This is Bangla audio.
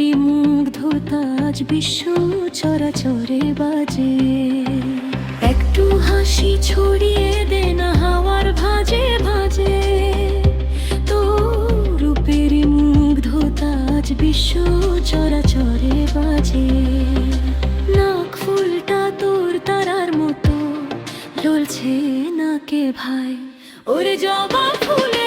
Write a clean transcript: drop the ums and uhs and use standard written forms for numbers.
রূপেরই মুগ্ধতাজ বিশ্ব চরাচরে বাজে। একটু হাসি ছড়িয়ে দে না হাওয়ার ভাজে ভাজে, তো রূপেরই মুগ্ধতাজ বিশ্ব চরাচরে বাজে। নাক ফুলটা তোর তারার মতো জ্বলছে নাকে ভাই, ওরে জবা ফুলে